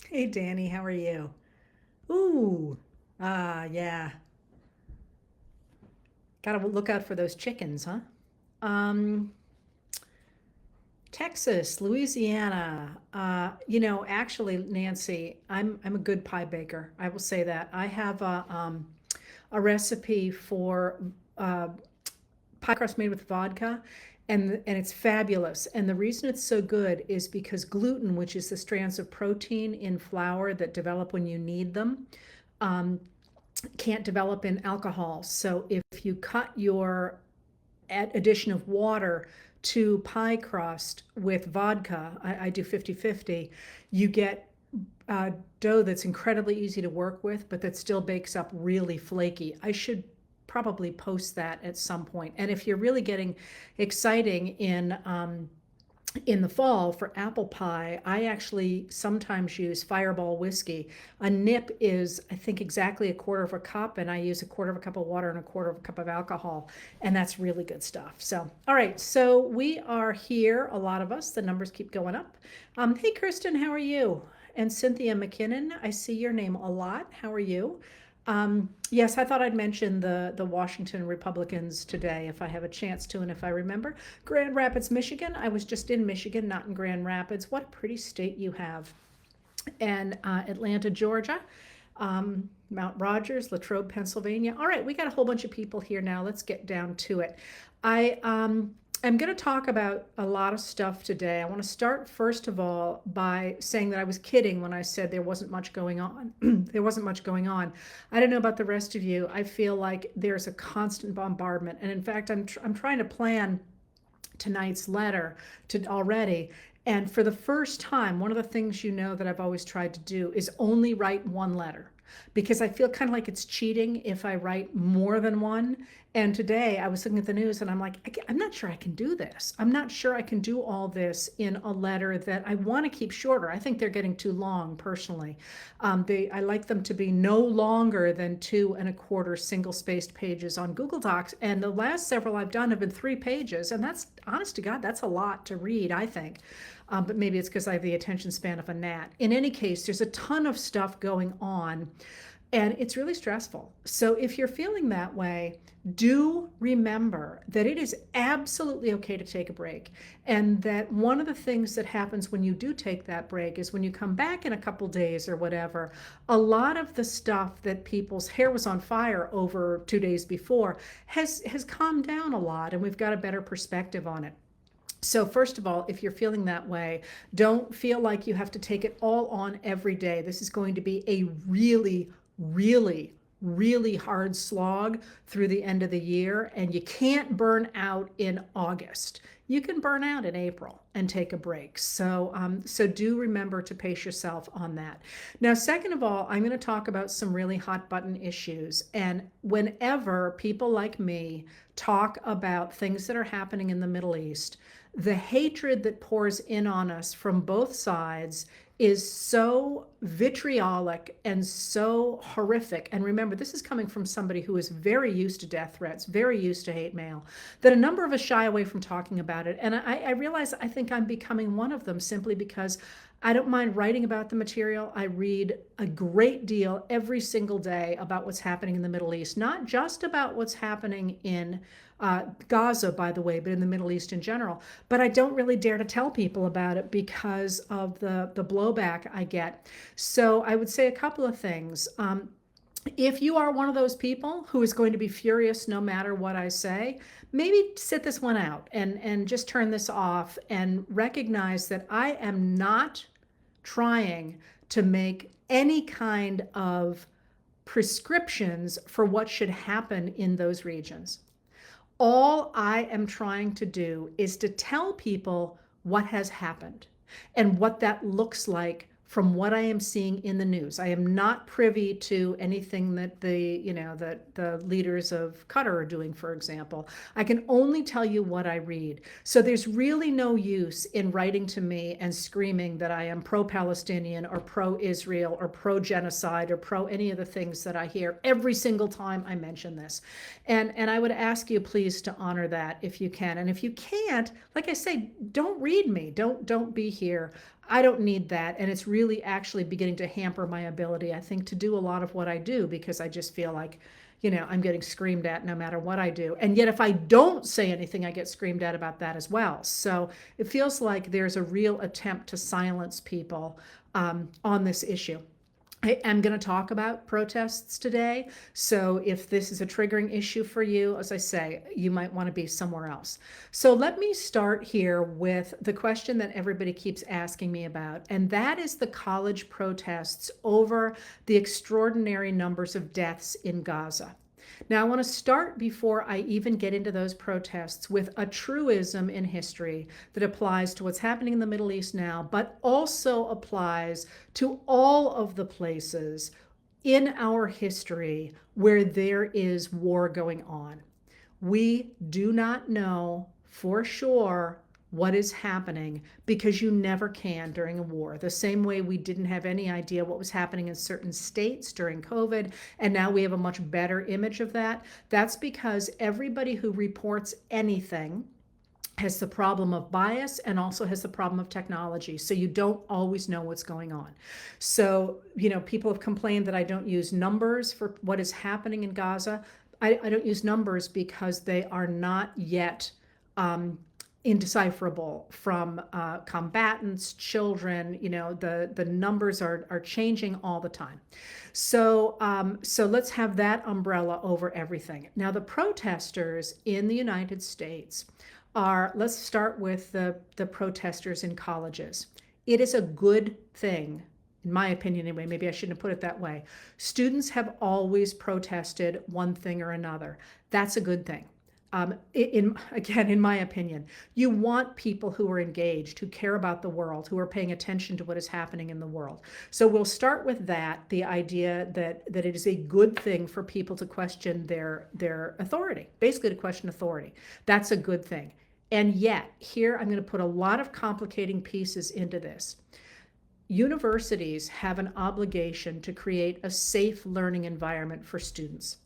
Hey Danny, how are you? Ooh, yeah. Gotta look out for those chickens, huh? Um, Texas, Louisiana. Actually, Nancy, I'm a good pie baker. I will say that. I have a recipe for uh, pie crust made with vodka, and it's fabulous. And the reason it's so good is because gluten, which is the strands of protein in flour that develop when you need them, um, can't develop in alcohol. So if you cut your addition of water to pie crust with vodka, I do 50-50, you get dough that's incredibly easy to work with, but that still bakes up really flaky. I should probably post that at some point. And if you're really getting exciting in the fall for apple pie, I actually sometimes use Fireball whiskey. A nip is, I think, exactly a quarter of a cup, and I use a quarter of a cup of water and a quarter of a cup of alcohol, and that's really good stuff. So, all right, so we are here, a lot of us. The numbers keep going up. Hey, Kristen, how are you? And Cynthia McKinnon, I see your name a lot. How are you? Yes, I thought I'd mention the Washington Republicans today if I have a chance to and if I remember. Grand Rapids, Michigan. I was just in Michigan, not in Grand Rapids. What a pretty state you have. And Atlanta, Georgia. Mount Rogers, Latrobe, Pennsylvania. All right, we got a whole bunch of people here now. Let's get down to it. I'm going to talk about a lot of stuff today. I want to start, first of all, by saying that I was kidding when I said there wasn't much going on. There wasn't much going on. I don't know about the rest of you. I feel like there's a constant bombardment. And in fact, I'm trying to plan tonight's letter to already. And for the first time, one of the things that I've always tried to do is only write one letter, because I feel kind of like it's cheating if I write more than one. And today I was looking at the news and I'm like, I'm not sure I can do this. I'm not sure I can do all this in a letter that I want to keep shorter. I think they're getting too long personally. I like them to be no longer than 2 1/4 single spaced pages on Google Docs. And the last several I've done have been 3 pages. And that's, honest to God, that's a lot to read, I think. But maybe it's because I have the attention span of a gnat. In any case, there's a ton of stuff going on, and it's really stressful. So if you're feeling that way, do remember that it is absolutely okay to take a break. And that one of the things that happens when you do take that break is when you come back in a couple days or whatever, a lot of the stuff that people's hair was on fire over 2 days before has calmed down a lot, and we've got a better perspective on it. So first of all, if you're feeling that way, don't feel like you have to take it all on every day. This is going to be a really, really, really hard slog through the end of the year, and you can't burn out in August. You can burn out in April and take a break. So do remember to pace yourself on that. Now, second of all, I'm going to talk about some really hot button issues. And whenever people like me talk about things that are happening in the Middle East, the hatred that pours in on us from both sides is so vitriolic and so horrific. And remember, this is coming from somebody who is very used to death threats, very used to hate mail, that a number of us shy away from talking about it. And I realize I think I'm becoming one of them, simply because I don't mind writing about the material. I read a great deal every single day about what's happening in the Middle East, not just about what's happening in Gaza, by the way, but in the Middle East in general. But I don't really dare to tell people about it because of the blowback I get. So I would say a couple of things. If you are one of those people who is going to be furious no matter what I say, maybe sit this one out and just turn this off and recognize that I am not trying to make any kind of prescriptions for what should happen in those regions. All I am trying to do is to tell people what has happened and what that looks like from what I am seeing in the news. I am not privy to anything that the leaders of Qatar are doing, for example. I can only tell you what I read. So there's really no use in writing to me and screaming that I am pro-Palestinian or pro-Israel or pro-genocide or pro any of the things that I hear every single time I mention this. And I would ask you please to honor that if you can. And if you can't, like I say, don't read me. Don't be here. I don't need that. And it's really actually beginning to hamper my ability, I think, to do a lot of what I do, because I just feel like, I'm getting screamed at no matter what I do. And yet, if I don't say anything, I get screamed at about that as well. So it feels like there's a real attempt to silence people on this issue. I am going to talk about protests today. So if this is a triggering issue for you, as I say, you might want to be somewhere else. So let me start here with the question that everybody keeps asking me about, and that is the college protests over the extraordinary numbers of deaths in Gaza. Now, I want to start, before I even get into those protests, with a truism in history that applies to what's happening in the Middle East now, but also applies to all of the places in our history where there is war going on. We do not know for sure what is happening, because you never can during a war. The same way we didn't have any idea what was happening in certain states during COVID, and now we have a much better image of that. That's because everybody who reports anything has the problem of bias and also has the problem of technology. So you don't always know what's going on. So, people have complained that I don't use numbers for what is happening in Gaza. I don't use numbers because they are not yet indecipherable from combatants, children. The numbers are changing all the time. So let's have that umbrella over everything. Now, the protesters in the United States let's start with the protesters in colleges. It is a good thing, in my opinion anyway, maybe I shouldn't have put it that way. Students have always protested one thing or another. That's a good thing. In my opinion, you want people who are engaged, who care about the world, who are paying attention to what is happening in the world. So we'll start with that, the idea that it is a good thing for people to question their authority, basically to question authority. That's a good thing. And yet, here I'm going to put a lot of complicating pieces into this. Universities have an obligation to create a safe learning environment for students.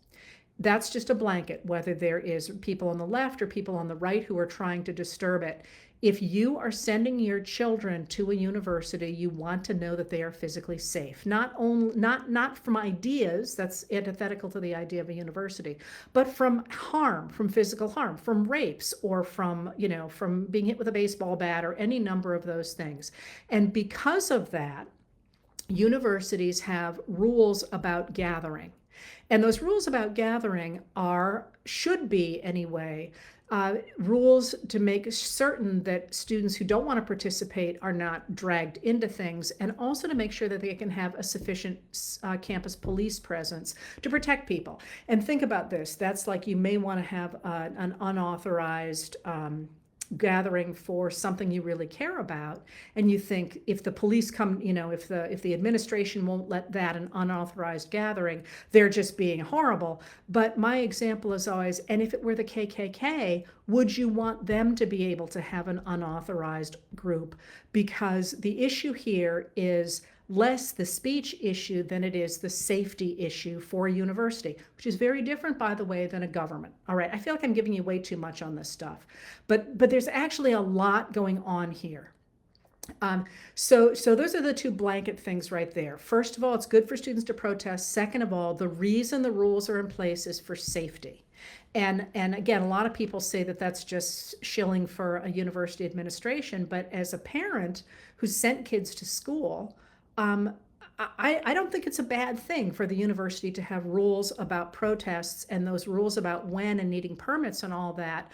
That's just a blanket, whether there is people on the left or people on the right who are trying to disturb it. If you are sending your children to a university, you want to know that they are physically safe. Not from ideas, that's antithetical to the idea of a university, but from harm, from physical harm, from rapes, or from being hit with a baseball bat, or any number of those things. And because of that, universities have rules about gathering. And those rules about gathering should be anyway, rules to make certain that students who don't want to participate are not dragged into things, and also to make sure that they can have a sufficient campus police presence to protect people. And think about this. That's like, you may want to have an unauthorized gathering for something you really care about, and you think, if the police come, if the administration won't let that an unauthorized gathering, they're just being horrible. But my example is always, and if it were the KKK, would you want them to be able to have an unauthorized group? Because the issue here is less the speech issue than it is the safety issue for a university, which is very different, by the way, than a government. All right, I feel like I'm giving you way too much on this stuff, but there's actually a lot going on here. So those are the two blanket things right there. First of all, it's good for students to protest. Second of all, the reason the rules are in place is for safety. And again, a lot of people say that that's just shilling for a university administration, but as a parent who sent kids to school, I don't think it's a bad thing for the university to have rules about protests, and those rules about when and needing permits and all that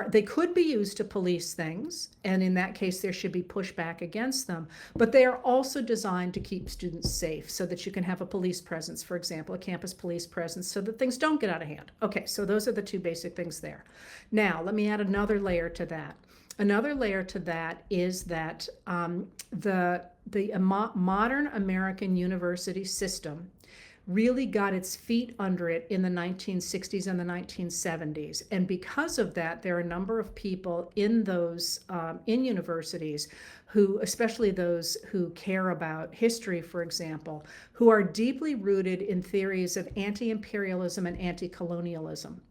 they could be used to police things, and in that case there should be pushback against them, but they are also designed to keep students safe, so that you can have a police presence, for example, a campus police presence, so that things don't get out of hand. Okay, so those are the two basic things there. Now, let me add another layer to that. Another layer to that is that the modern American university system really got its feet under it in the 1960s and the 1970s. And because of that, there are a number of people in in universities who, especially those who care about history, for example, who are deeply rooted in theories of anti-imperialism and anti-colonialism.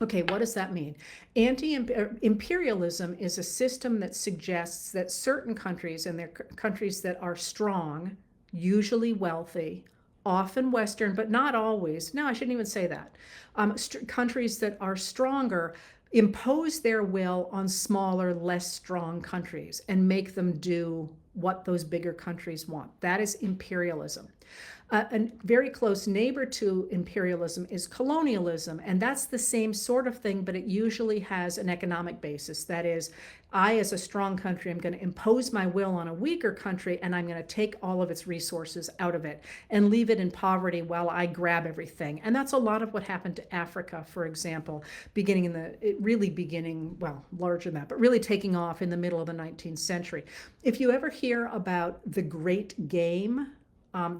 Okay, what does that mean? Anti-imperialism is a system that suggests that certain countries, and they're countries that are strong, usually wealthy, often Western, but not always. No, I shouldn't even say that. Countries that are stronger impose their will on smaller, less strong countries and make them do what those bigger countries want. That is imperialism. A very close neighbor to imperialism is colonialism, and that's the same sort of thing, but it usually has an economic basis. That is, I, as a strong country, am going to impose my will on a weaker country, and I'm going to take all of its resources out of it and leave it in poverty while I grab everything. And that's a lot of what happened to Africa, for example, well, larger than that, but really taking off in the middle of the 19th century. If you ever hear about the Great Game,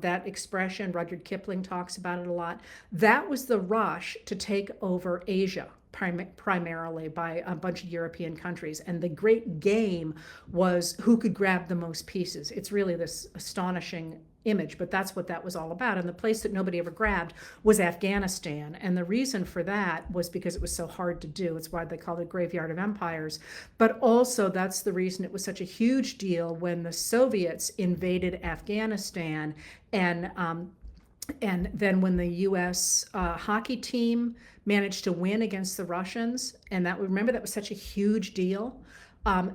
that expression, Rudyard Kipling talks about it a lot. That was the rush to take over Asia, primarily by a bunch of European countries. And the great game was who could grab the most pieces. It's really this astonishing image, but that's what that was all about. And the place that nobody ever grabbed was Afghanistan. And the reason for that was because it was so hard to do. It's why they call it graveyard of empires. But also that's the reason it was such a huge deal when the Soviets invaded Afghanistan, and then when the U.S. Hockey team managed to win against the Russians, and that, remember, that was such a huge deal.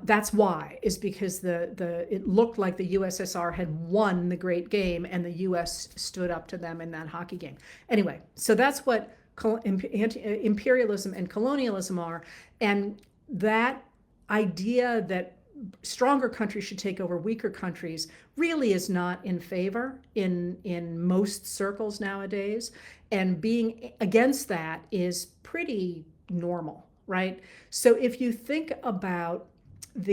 That's why, is because it looked like the USSR had won the great game, and the US stood up to them in that hockey game. Anyway, so that's what imperialism and colonialism are, and that idea that stronger countries should take over weaker countries really is not in favor in most circles nowadays, and being against that is pretty normal, right? So if you think about at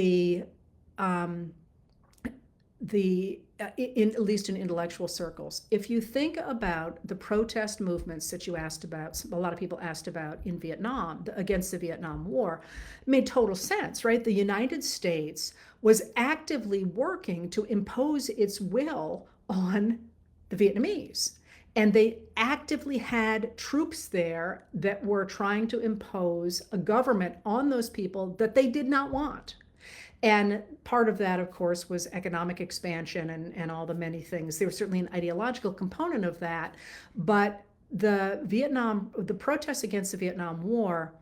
least in intellectual circles, if you think about the protest movements that you asked about, a lot of people asked about in Vietnam, against the Vietnam War, it made total sense, right? The United States was actively working to impose its will on the Vietnamese. And they actively had troops there that were trying to impose a government on those people that they did not want. And part of that, of course, was economic expansion and all the many things. There was certainly an ideological component of that, but the protests against the Vietnam War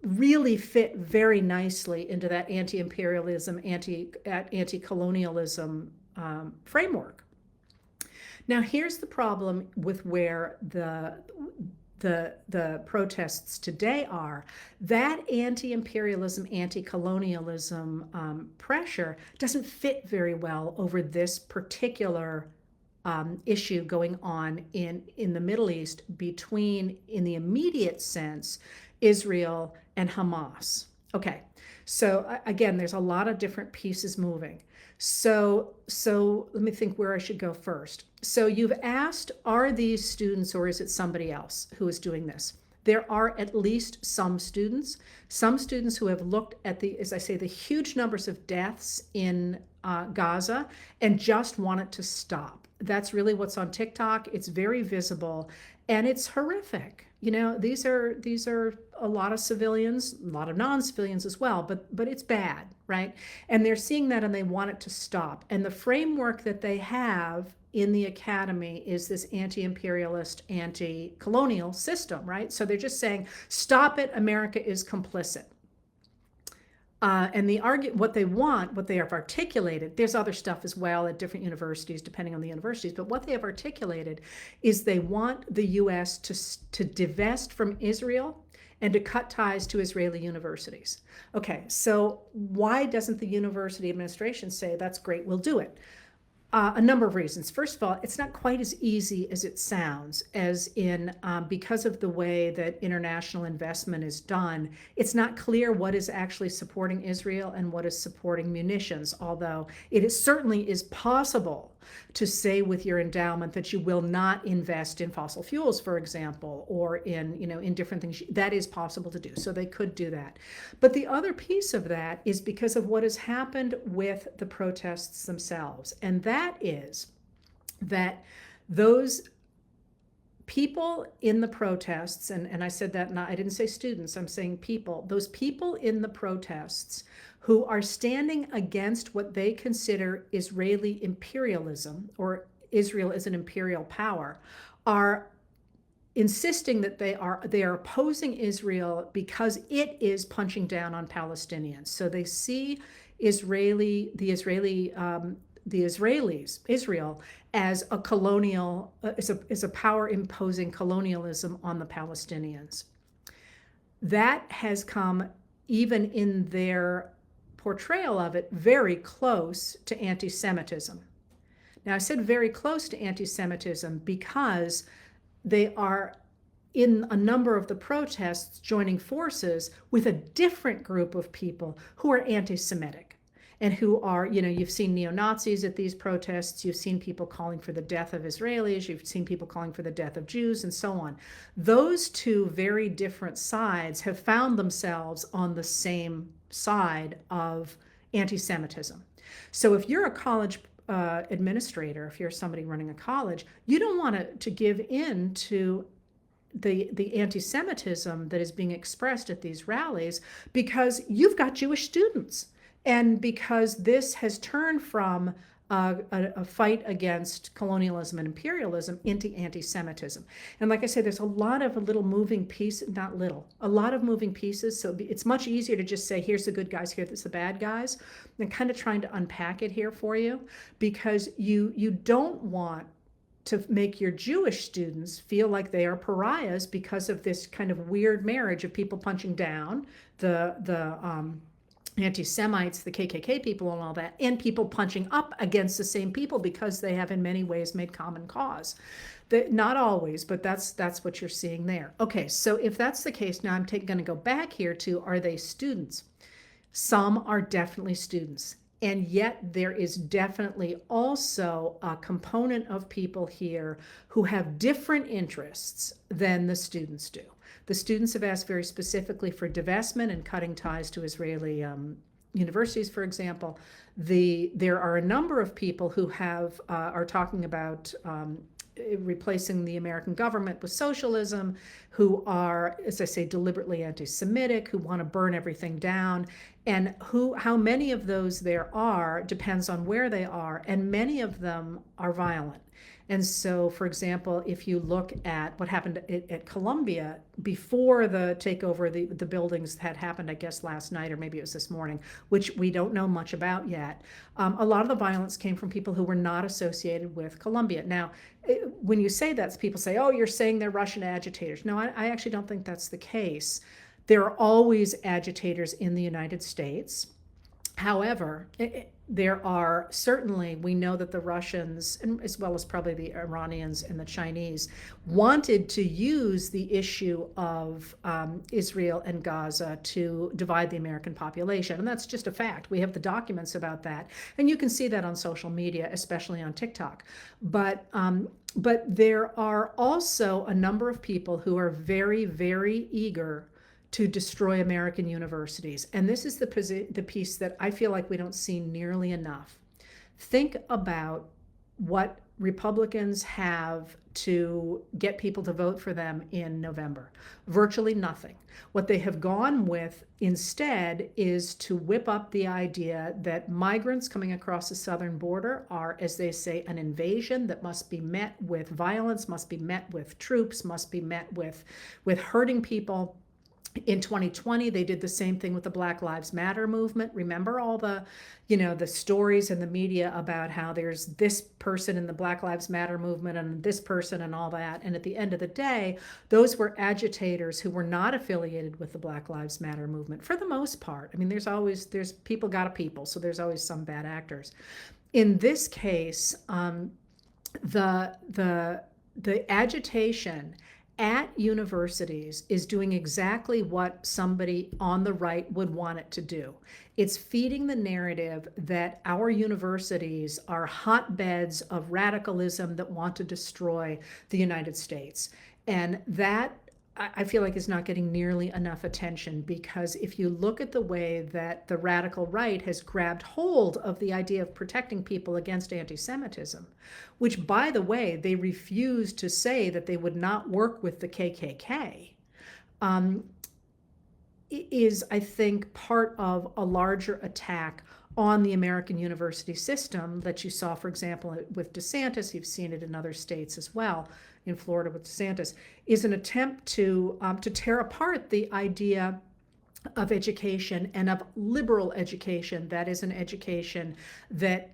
really fit very nicely into that anti-imperialism, anti-colonialism framework. Now, here's the problem with where the protests today are. That anti-imperialism, anti-colonialism pressure doesn't fit very well over this particular issue going on in the Middle East between, in the immediate sense, Israel and Hamas. Okay, so again, there's a lot of different pieces moving. So let me think where I should go first. So you've asked, are these students or is it somebody else who is doing this? There are at least some students who have looked at as I say, the huge numbers of deaths in Gaza and just want it to stop. That's really what's on TikTok. It's very visible and it's horrific. You know, these are a lot of civilians, a lot of non-civilians as well, but it's bad, right? And they're seeing that and they want it to stop. And the framework that they have in the academy is this anti-imperialist, anti-colonial system, right? So they're just saying, stop it, America is complicit. And what they have articulated, there's other stuff as well at different universities, depending on the universities, but what they have articulated is they want the US to divest from Israel and to cut ties to Israeli universities. Okay, so why doesn't the university administration say, that's great, we'll do it? A number of reasons. First of all, it's not quite as easy as it sounds, as in because of the way that international investment is done, it's not clear what is actually supporting Israel and what is supporting munitions, although it certainly is possible to say with your endowment that you will not invest in fossil fuels, for example, or in different things. That is possible to do, so they could do that. But the other piece of that is because of what has happened with the protests themselves, and that is that those people in the protests, and I said that, I didn't say students, I'm saying people, those people in the protests who are standing against what they consider Israeli imperialism, or Israel as an imperial power, are insisting that they are opposing Israel because it is punching down on Palestinians. So they see the Israelis, Israel, as a colonial, as a power imposing colonialism on the Palestinians. That has come, even in their portrayal of it, very close to anti-Semitism. Now, I said very close to anti-Semitism because they are, in a number of the protests, joining forces with a different group of people who are anti-Semitic and who are, you've seen neo-Nazis at these protests, you've seen people calling for the death of Israelis, you've seen people calling for the death of Jews, and so on. Those two very different sides have found themselves on the same side of anti-Semitism. So if you're a college administrator, if you're somebody running a college, you don't want to give in to the anti-Semitism that is being expressed at these rallies, because you've got Jewish students, and because this has turned from a fight against colonialism and imperialism into anti-Semitism. And like I said, there's a lot of little moving pieces, a lot of moving pieces. So it's much easier to just say, here's the good guys, here's the bad guys, and kind of trying to unpack it here for you, because you don't want to make your Jewish students feel like they are pariahs because of this kind of weird marriage of people punching down the anti-Semites, the KKK people and all that, and people punching up against the same people because they have in many ways made common cause. Not always, but that's what you're seeing there. Okay, so if that's the case, now I'm going to go back here to, are they students? Some are definitely students. And yet there is definitely also a component of people here who have different interests than the students do. The students have asked very specifically for divestment and cutting ties to Israeli universities, for example. There are a number of people who are talking about replacing the American government with socialism, who are, as I say, deliberately anti-Semitic, who want to burn everything down. And how many of those there are depends on where they are, and many of them are violent. And so, for example, if you look at what happened at Columbia before the takeover, the buildings had happened, I guess, last night, or maybe it was this morning, which we don't know much about yet. A lot of the violence came from people who were not associated with Columbia. Now, when you say that, people say, oh, you're saying they're Russian agitators. No, I actually don't think that's the case. There are always agitators in the United States. However, there are certainly, we know that the Russians, and as well as probably the Iranians and the Chinese, wanted to use the issue of Israel and Gaza to divide the American population. And that's just a fact. We have the documents about that. And you can see that on social media, especially on TikTok. But there are also a number of people who are very, very eager to destroy American universities. And this is the piece that I feel like we don't see nearly enough. Think about what Republicans have to get people to vote for them in November. Virtually nothing. What they have gone with instead is to whip up the idea that migrants coming across the southern border are, as they say, an invasion that must be met with violence, must be met with troops, must be met with hurting people. In 2020, they did the same thing with the Black Lives Matter movement. Remember all the stories in the media about how there's this person in the Black Lives Matter movement and this person and all that. And at the end of the day, those were agitators who were not affiliated with the Black Lives Matter movement for the most part. I mean, there's people got a people, so there's always some bad actors. In this case, the agitation at universities is doing exactly what somebody on the right would want it to do. It's feeding the narrative that our universities are hotbeds of radicalism that want to destroy the United States. And that I feel like is not getting nearly enough attention, because if you look at the way that the radical right has grabbed hold of the idea of protecting people against anti-Semitism, which, by the way, they refused to say that they would not work with the KKK, is, I think, part of a larger attack on the American university system that you saw, for example, with DeSantis. You've seen it in other states as well, in Florida with DeSantis, is an attempt to tear apart the idea of education, and of liberal education. That is an education that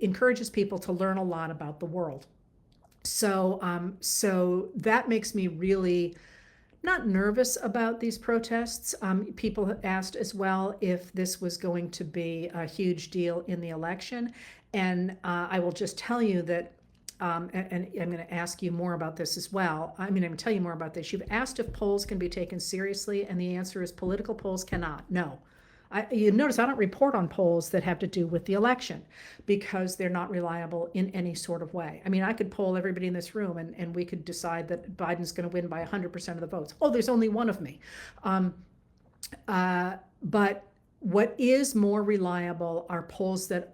encourages people to learn a lot about the world. So that makes me really not nervous about these protests. People have asked as well if this was going to be a huge deal in the election. And I will just tell you that, and I'm going to ask you more about this as well. I'm going to tell you more about this. You've asked if polls can be taken seriously, and the answer is political polls cannot. No. You notice I don't report on polls that have to do with the election, because they're not reliable in any sort of way. I mean, I could poll everybody in this room, and we could decide that Biden's going to win by 100% of the votes. Oh, there's only one of me. But what is more reliable are polls that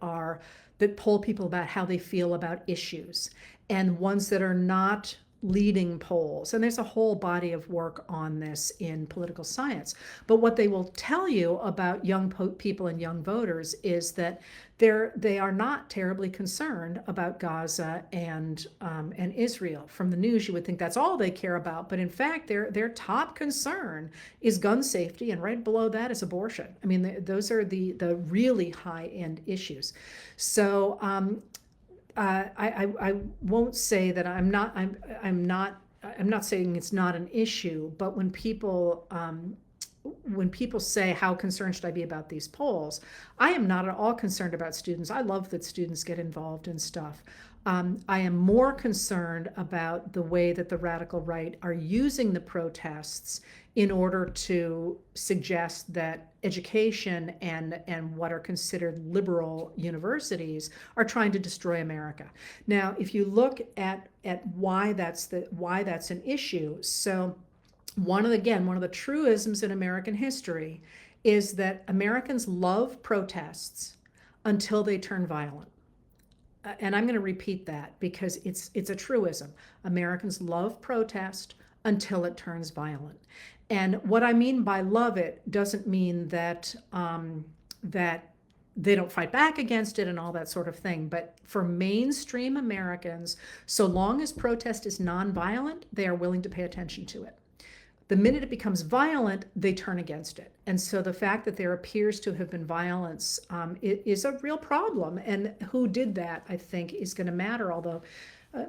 poll people about how they feel about issues, and ones that are not leading polls. And there's a whole body of work on this in political science. But what they will tell you about young people and young voters is that they are not terribly concerned about Gaza and Israel. From the news, you would think that's all they care about, but in fact, their top concern is gun safety, and right below that is abortion. I mean, those are the really high-end issues. So I won't say that I'm not saying it's not an issue, but when people say, how concerned should I be about these polls, I am not at all concerned about students. I love that students get involved in stuff. I am more concerned about the way that the radical right are using the protests in order to suggest that education and what are considered liberal universities are trying to destroy America. Now, if you look at why that's an issue, so one of the truisms in American history is that Americans love protests until they turn violent. And I'm going to repeat that because it's a truism. Americans love protest until it turns violent. And what I mean by love it doesn't mean that that they don't fight back against it and all that sort of thing. But for mainstream Americans, so long as protest is nonviolent, they are willing to pay attention to it. The minute it becomes violent, they turn against it. And so the fact that there appears to have been violence is a real problem. And who did that, I think, is going to matter, although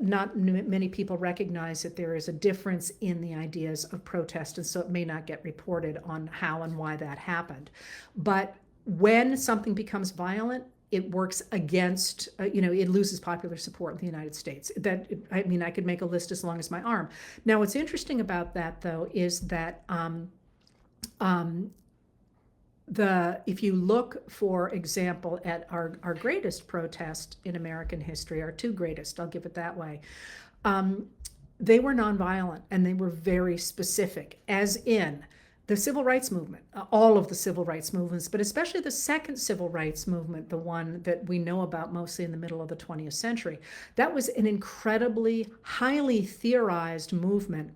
not many people recognize that there is a difference in the ideas of protest. And so it may not get reported on how and why that happened. But when something becomes violent, it works against, it loses popular support in the United States. I could make a list as long as my arm. Now, what's interesting about that, though, is that if you look, for example, at our greatest protest in American history, our two greatest, I'll give it that way, they were nonviolent and they were very specific, as in the civil rights movement, all of the civil rights movements, but especially the second civil rights movement, the one that we know about mostly in the middle of the 20th century. That was an incredibly highly theorized movement,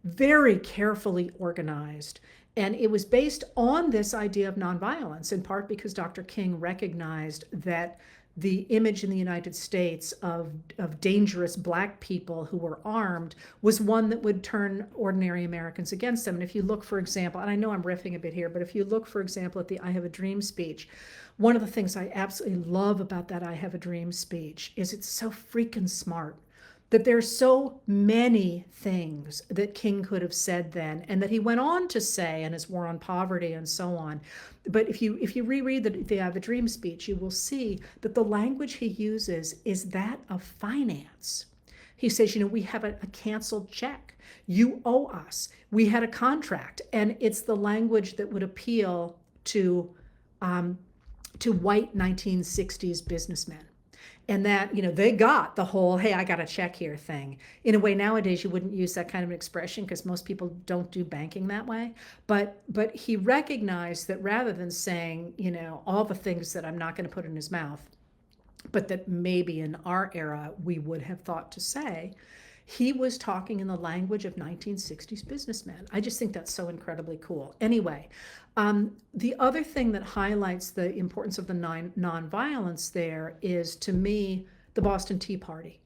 very carefully organized. And it was based on this idea of nonviolence, in part because Dr. King recognized that the image in the United States of dangerous Black people who were armed was one that would turn ordinary Americans against them. And if you look, for example, and I know I'm riffing a bit here, but if you look, for example, at the I Have a Dream speech, one of the things I absolutely love about that I Have a Dream speech is it's so freaking smart. That there's so many things that King could have said then, and that he went on to say in his War on Poverty and so on. But if you reread the I Have a Dream speech, you will see that the language he uses is that of finance. He says, we have a canceled check. You owe us. We had a contract. And it's the language that would appeal to white 1960s businessmen. And that, they got the whole, hey, I got a check here thing. In a way, nowadays you wouldn't use that kind of an expression because most people don't do banking that way. But he recognized that rather than saying, all the things that I'm not going to put in his mouth, but that maybe in our era we would have thought to say, he was talking in the language of 1960s businessmen. I just think that's so incredibly cool. Anyway, the other thing that highlights the importance of the nonviolence there is, to me, the Boston Tea Party.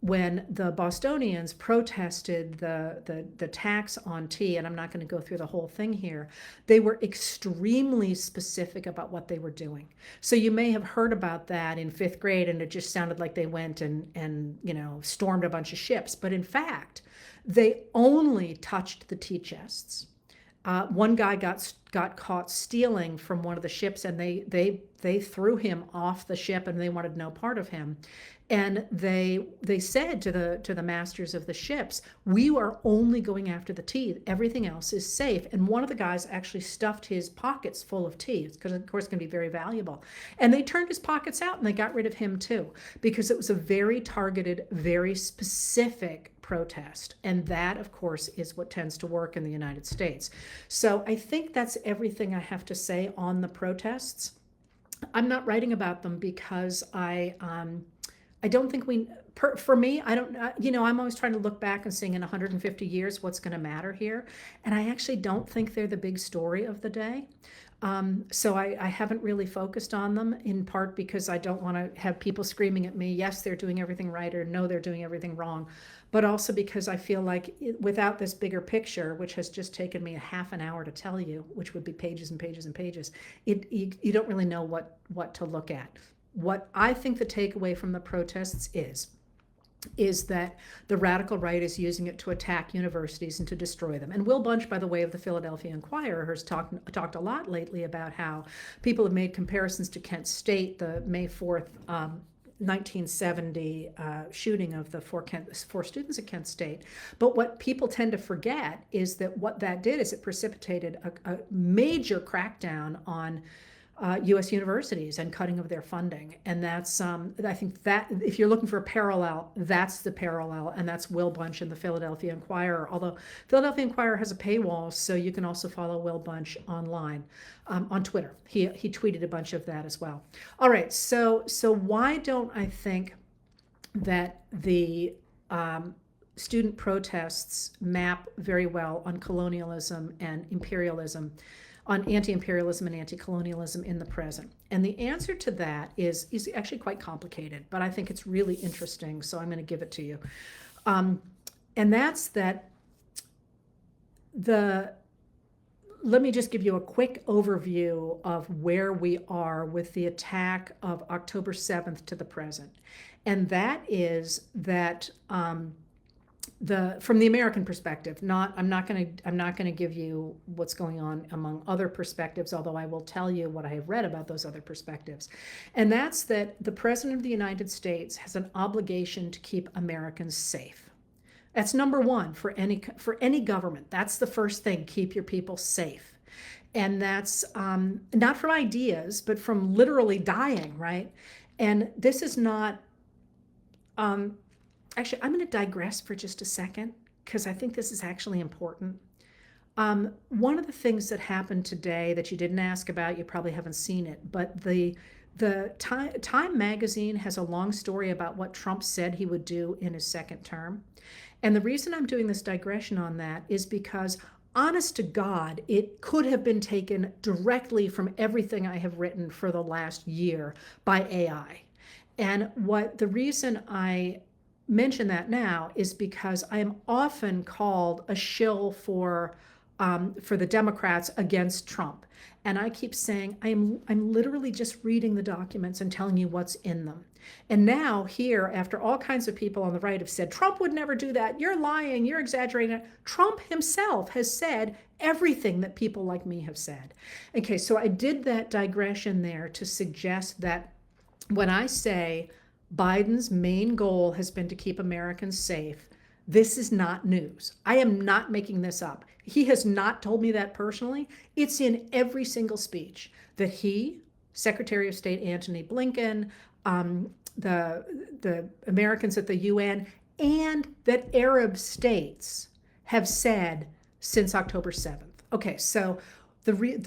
When the Bostonians protested the tax on tea, and I'm not going to go through the whole thing here, they were extremely specific about what they were doing. So you may have heard about that in 5th grade, and it just sounded like they went and stormed a bunch of ships. But in fact, they only touched the tea chests. One guy got caught stealing from one of the ships, and they threw him off the ship, and they wanted no part of him. And they said to the masters of the ships, we are only going after the tea. Everything else is safe. And one of the guys actually stuffed his pockets full of tea, because of course it can be very valuable. And they turned his pockets out, and they got rid of him too, because it was a very targeted, very specific protest. And that, of course, is what tends to work in the United States. So I think that's everything I have to say on the protests. I'm not writing about them because I don't think for me, I don't, I'm always trying to look back and seeing in 150 years what's going to matter here. And I actually don't think they're the big story of the day. So I haven't really focused on them, in part because I don't want to have people screaming at me, yes, they're doing everything right, or no, they're doing everything wrong. But also because I feel like without this bigger picture, which has just taken me a half an hour to tell you, which would be pages and pages and pages, you don't really know what to look at. What I think the takeaway from the protests is that the radical right is using it to attack universities and to destroy them. And Will Bunch, by the way, of the Philadelphia Inquirer, has talked a lot lately about how people have made comparisons to Kent State, the May 4th, 1970 shooting of the four students at Kent State. But what people tend to forget is that what that did is it precipitated a major crackdown on U.S. universities and cutting of their funding. And that's, I think that if you're looking for a parallel, that's the parallel, and that's Will Bunch in the Philadelphia Inquirer. Although Philadelphia Inquirer has a paywall, so you can also follow Will Bunch online on Twitter. He tweeted a bunch of that as well. All right, so why don't I think that the student protests map very well on colonialism and imperialism, on anti-imperialism and anti-colonialism in the present? And the answer to that is actually quite complicated, but I think it's really interesting, so I'm going to give it to you. And that's that let me just give you a quick overview of where we are with the attack of October 7th to the present. And that is that from the American perspective, I'm not going to give you what's going on among other perspectives, although I will tell you what I have read about those other perspectives. And that's that the President of the United States has an obligation to keep Americans safe. That's number one for any government. That's the first thing: keep your people safe. And that's not from ideas, but from literally dying, right? And this is not. Actually, I'm going to digress for just a second, because I think this is actually important. One of the things that happened today that you didn't ask about, you probably haven't seen it, but the Time magazine has a long story about what Trump said he would do in his second term. And the reason I'm doing this digression on that is because, honest to God, it could have been taken directly from everything I have written for the last year by AI. And the reason I mention that now is because I am often called a shill for the Democrats against Trump. And I keep saying, I'm literally just reading the documents and telling you what's in them. And now here, after all kinds of people on the right have said, Trump would never do that, you're lying, you're exaggerating, Trump himself has said everything that people like me have said. Okay, so I did that digression there to suggest that when I say Biden's main goal has been to keep Americans safe, this is not news. I am not making this up. He has not told me that personally. It's in every single speech that he, Secretary of State Antony Blinken, the Americans at the UN and that Arab states have said since October 7th. Okay, so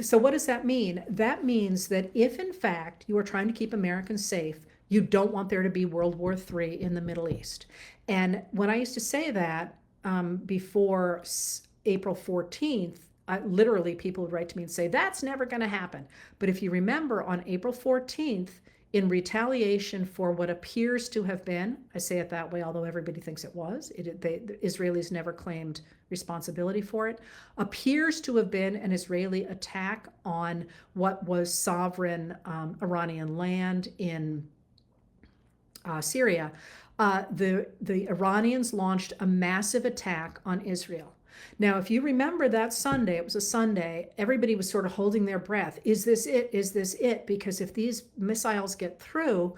so what does that mean? That means that if in fact you are trying to keep Americans safe, you don't want there to be World War III in the Middle East. And when I used to say that before April 14th, literally people would write to me and say, that's never going to happen. But if you remember, on April 14th, in retaliation for what appears to have been, I say it that way, although everybody thinks it was, the Israelis never claimed responsibility for it, appears to have been an Israeli attack on what was sovereign Iranian land in Syria. The Iranians launched a massive attack on Israel. Now, if you remember that Sunday, it was a Sunday, everybody was sort of holding their breath. Is this it? Is this it? Because if these missiles get through,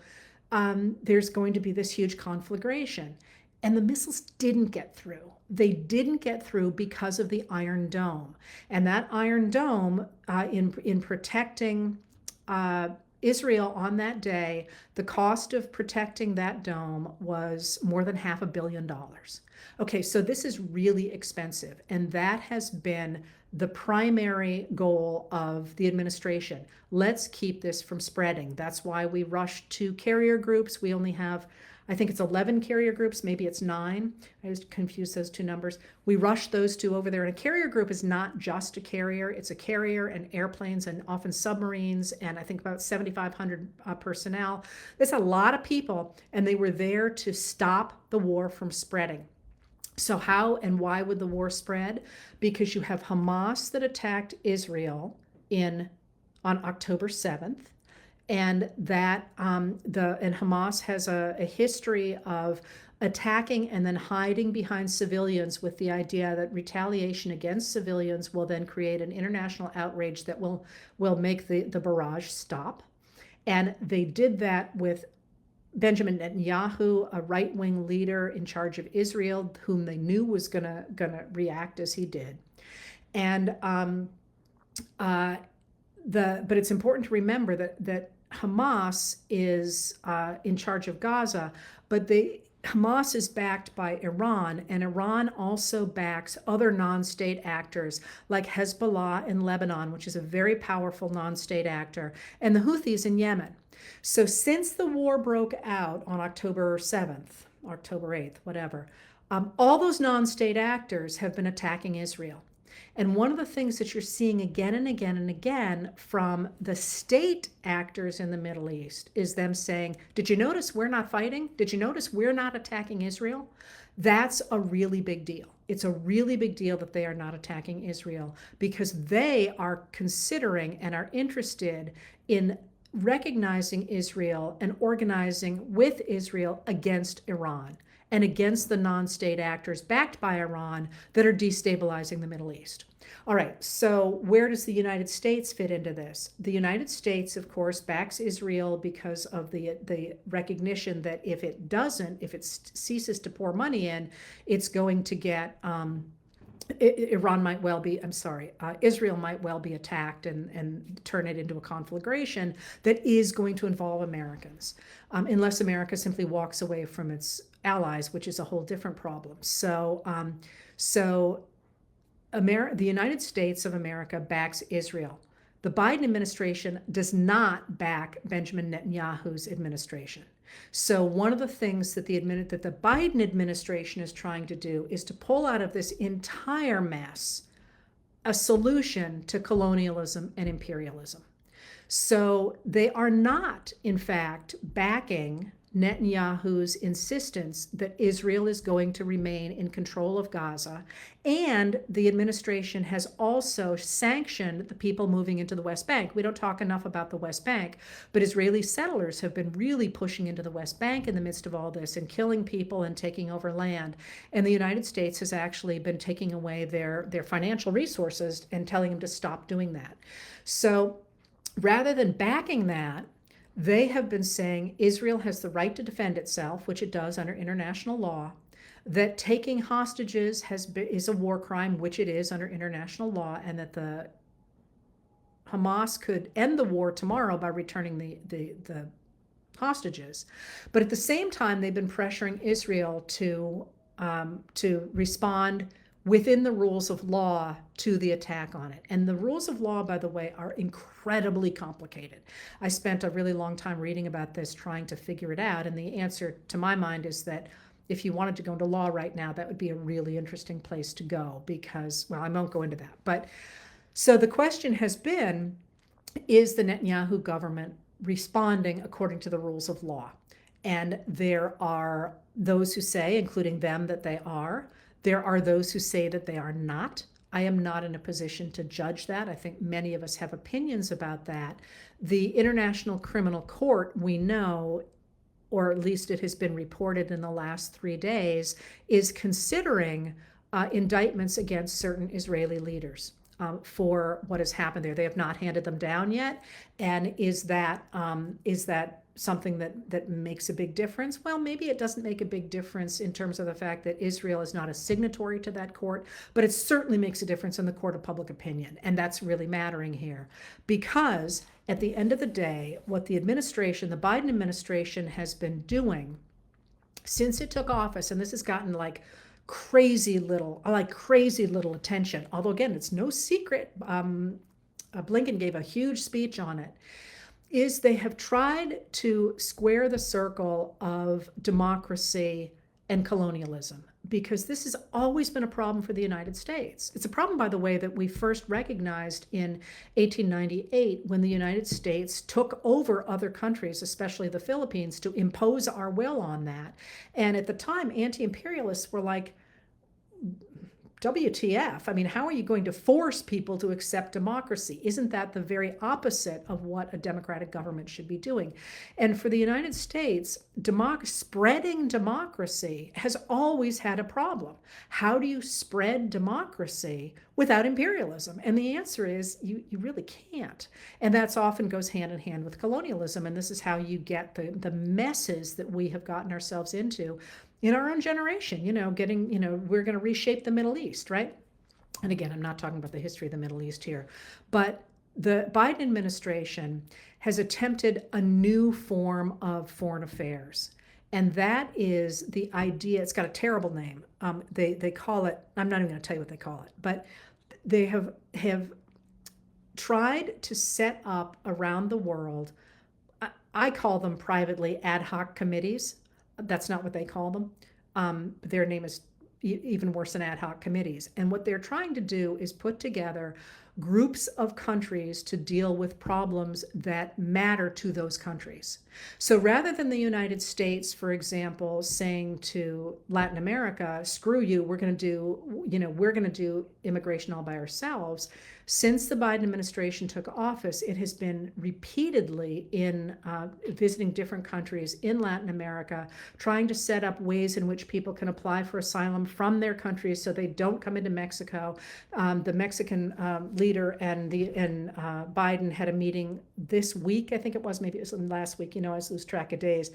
there's going to be this huge conflagration. And the missiles didn't get through. They didn't get through because of the Iron Dome. And that Iron Dome, in protecting Israel on that day, the cost of protecting that dome was more than $500 million. Okay, so this is really expensive, and that has been the primary goal of the administration. Let's keep this from spreading. That's why we rushed to carrier groups. We only have, I think it's 11 carrier groups, maybe it's 9. I just confused those two numbers. We rushed those two over there. And a carrier group is not just a carrier, it's a carrier and airplanes and often submarines, and I think about 7,500 personnel. That's a lot of people, and they were there to stop the war from spreading. So how and why would the war spread? Because you have Hamas that attacked Israel on October 7th. And that and Hamas has a history of attacking and then hiding behind civilians with the idea that retaliation against civilians will then create an international outrage that will make the barrage stop. And they did that with Benjamin Netanyahu, a right-wing leader in charge of Israel, whom they knew was gonna react as he did. And but it's important to remember that Hamas is in charge of Gaza, but Hamas is backed by Iran, and Iran also backs other non-state actors like Hezbollah in Lebanon, which is a very powerful non-state actor, and the Houthis in Yemen. So since the war broke out on October 7th, October 8th, whatever, all those non-state actors have been attacking Israel. And one of the things that you're seeing again and again and again from the state actors in the Middle East is them saying, did you notice we're not fighting? Did you notice we're not attacking Israel? That's a really big deal. It's a really big deal that they are not attacking Israel, because they are considering and are interested in recognizing Israel and organizing with Israel against Iran and against the non-state actors backed by Iran that are destabilizing the Middle East. All right, so where does the United States fit into this? The United States, of course, backs Israel because of the recognition that if it ceases to pour money in, it's going to get Iran might well be, Israel might well be attacked and turn it into a conflagration that is going to involve Americans, unless America simply walks away from its allies, which is a whole different problem. So, the United States of America backs Israel. The Biden administration does not back Benjamin Netanyahu's administration. So one of the things that the Biden administration is trying to do is to pull out of this entire mess a solution to colonialism and imperialism. So they are not, in fact, backing Netanyahu's insistence that Israel is going to remain in control of Gaza. And the administration has also sanctioned the people moving into the West Bank. We don't talk enough about the West Bank, but Israeli settlers have been really pushing into the West Bank in the midst of all this and killing people and taking over land. And the United States has actually been taking away their financial resources and telling them to stop doing that. So rather than backing that, they have been saying Israel has the right to defend itself, which it does under international law, that taking hostages is a war crime, which it is under international law, and that the Hamas could end the war tomorrow by returning the hostages. But at the same time, they've been pressuring Israel to respond within the rules of law to the attack on it. And the rules of law, by the way, are incredibly complicated. I spent a really long time reading about this, trying to figure it out. And the answer to my mind is that if you wanted to go into law right now, that would be a really interesting place to go because, well, I won't go into that. But so the question has been, is the Netanyahu government responding according to the rules of law? And there are those who say, including them, that they are. There are those who say that they are not. I am not in a position to judge that. I think many of us have opinions about that. The International Criminal Court, we know, or at least it has been reported in the last 3 days, is considering indictments against certain Israeli leaders for what has happened there. They have not handed them down yet. And is that something that makes a big difference? Well, maybe it doesn't make a big difference in terms of the fact that Israel is not a signatory to that court, but it certainly makes a difference in the court of public opinion. And that's really mattering here because at the end of the day, what the administration, the Biden administration, has been doing since it took office, and this has gotten like crazy little attention, although again, it's no secret. Blinken gave a huge speech on it, is they have tried to square the circle of democracy and colonialism, because this has always been a problem for the United States. It's a problem, by the way, that we first recognized in 1898 when the United States took over other countries, especially the Philippines, to impose our will on that. And at the time, anti-imperialists were like, WTF? I mean, how are you going to force people to accept democracy? Isn't that the very opposite of what a democratic government should be doing? And for the United States, spreading democracy has always had a problem. How do you spread democracy without imperialism? And the answer is you really can't. And that's often goes hand in hand with colonialism. And this is how you get the messes that we have gotten ourselves into in our own generation, we're going to reshape the Middle East, right? And again, I'm not talking about the history of the Middle East here, but the Biden administration has attempted a new form of foreign affairs. And that is the idea, it's got a terrible name. They call it, I'm not even going to tell you what they call it, but they have tried to set up around the world, I call them privately ad hoc committees. That's not what they call them. Their name is even worse than ad hoc committees. And what they're trying to do is put together groups of countries to deal with problems that matter to those countries. So rather than the United States, for example, saying to Latin America, screw you, we're going to do immigration all by ourselves. Since the Biden administration took office, it has been repeatedly in visiting different countries in Latin America, trying to set up ways in which people can apply for asylum from their countries so they don't come into Mexico. The Mexican leader and Biden had a meeting this week, I think it was, maybe it was last week, I lose track of days,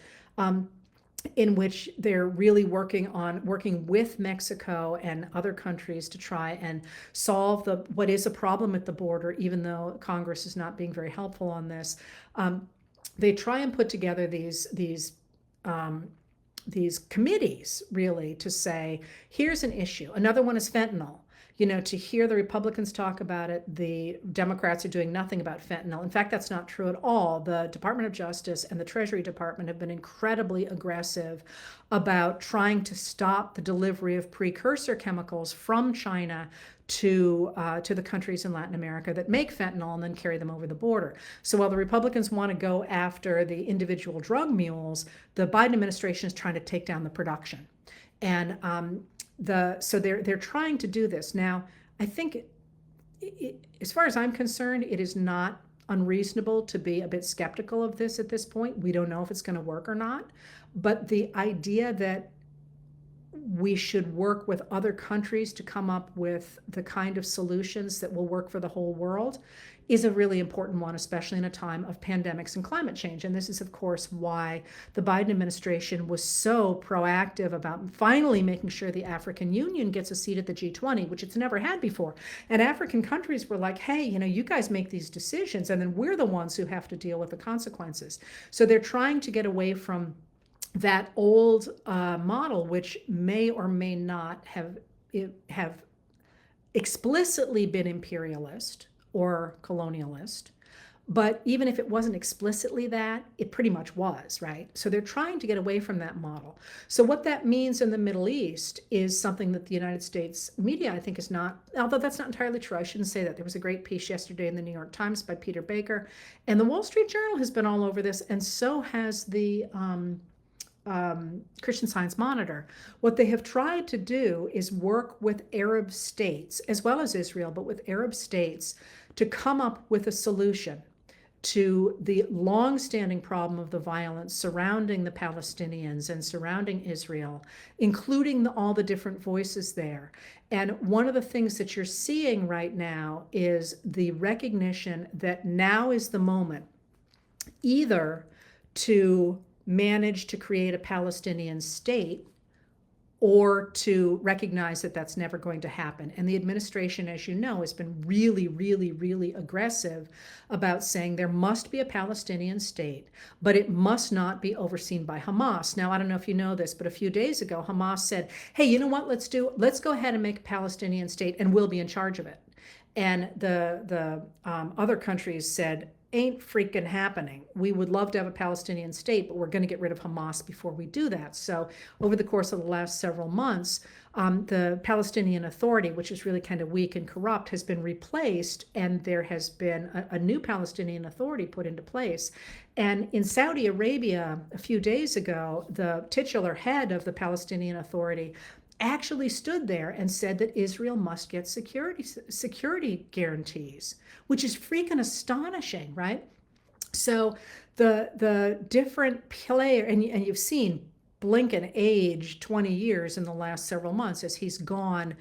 in which they're really working with Mexico and other countries to try and solve what is a problem at the border, even though Congress is not being very helpful on this. They try and put together these committees, really, to say, here's an issue. Another one is fentanyl. To hear the Republicans talk about it, the Democrats are doing nothing about fentanyl. In fact, that's not true at all. The Department of Justice and the Treasury Department have been incredibly aggressive about trying to stop the delivery of precursor chemicals from China to the countries in Latin America that make fentanyl and then carry them over the border. So while the Republicans want to go after the individual drug mules, the Biden administration is trying to take down the production. And so they're trying to do this. Now, I think, as far as I'm concerned, it is not unreasonable to be a bit skeptical of this at this point. We don't know if it's going to work or not. But the idea that we should work with other countries to come up with the kind of solutions that will work for the whole world is a really important one, especially in a time of pandemics and climate change. And this is, of course, why the Biden administration was so proactive about finally making sure the African Union gets a seat at the G20, which it's never had before. And African countries were like, hey, you guys make these decisions, and then we're the ones who have to deal with the consequences. So they're trying to get away from that old model, which may or may not have explicitly been imperialist or colonialist. But even if it wasn't explicitly that, it pretty much was, right? So they're trying to get away from that model. So what that means in the Middle East is something that the United States media, I think, is not, although that's not entirely true. I shouldn't say that. There was a great piece yesterday in the New York Times by Peter Baker, and the Wall Street Journal has been all over this, and so has the Christian Science Monitor. What they have tried to do is work with Arab states, as well as Israel, but with Arab states, to come up with a solution to the long-standing problem of the violence surrounding the Palestinians and surrounding Israel, including all the different voices there. And one of the things that you're seeing right now is the recognition that now is the moment either to manage to create a Palestinian state or to recognize that that's never going to happen. And the administration, as you know, has been really, really, really aggressive about saying there must be a Palestinian state, but it must not be overseen by Hamas. Now, I don't know if you know this, but a few days ago, Hamas said, hey, you know what, let's go ahead and make a Palestinian state and we'll be in charge of it. And the other countries said, ain't freaking happening. We would love to have a Palestinian state, but we're going to get rid of Hamas before we do that. So over the course of the last several months, the Palestinian Authority, which is really kind of weak and corrupt, has been replaced, and there has been a new Palestinian Authority put into place. And in Saudi Arabia, a few days ago, the titular head of the Palestinian Authority actually stood there and said that Israel must get security guarantees, which is freaking astonishing, right? So the different player, and you've seen Blinken age 20 years in the last several months as he's gone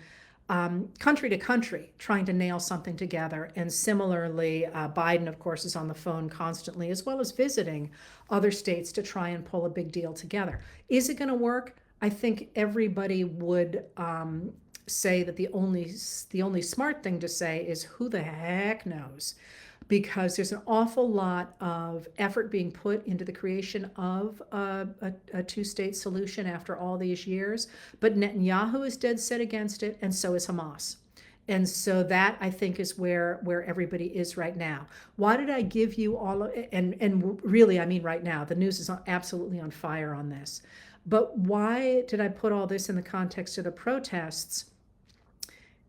country to country trying to nail something together. And similarly, Biden, of course, is on the phone constantly, as well as visiting other states to try and pull a big deal together. Is it going to work? I think everybody would say that the only smart thing to say is who the heck knows, because there's an awful lot of effort being put into the creation of a two-state solution after all these years. But Netanyahu is dead set against it, and so is Hamas. And so that, I think, is where everybody is right now. Why did I give you all of, and really, I mean right now, the news is absolutely on fire on this. But why did I put all this in the context of the protests?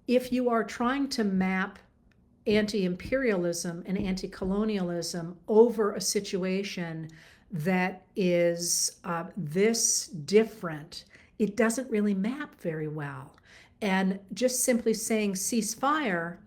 If you are trying to map anti-imperialism and anti-colonialism over a situation that is this different, it doesn't really map very well. And just simply saying ceasefire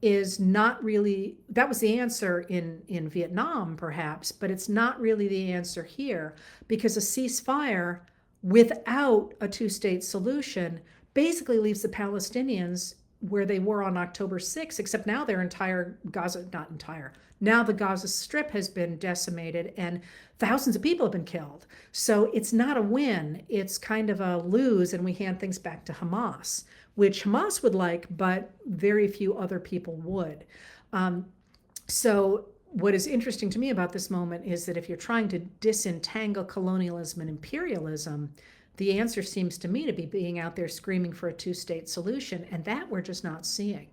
is not really, that was the answer in Vietnam, perhaps, but it's not really the answer here, because a ceasefire without a two-state solution basically leaves the Palestinians where they were on October 6th, except now their entire Gaza, not entire, now the Gaza Strip has been decimated and thousands of people have been killed. So it's not a win, it's kind of a lose, and we hand things back to Hamas, which Hamas would like, but very few other people would. So what is interesting to me about this moment is that if you're trying to disentangle colonialism and imperialism, the answer seems to me to be being out there screaming for a two-state solution, and that we're just not seeing.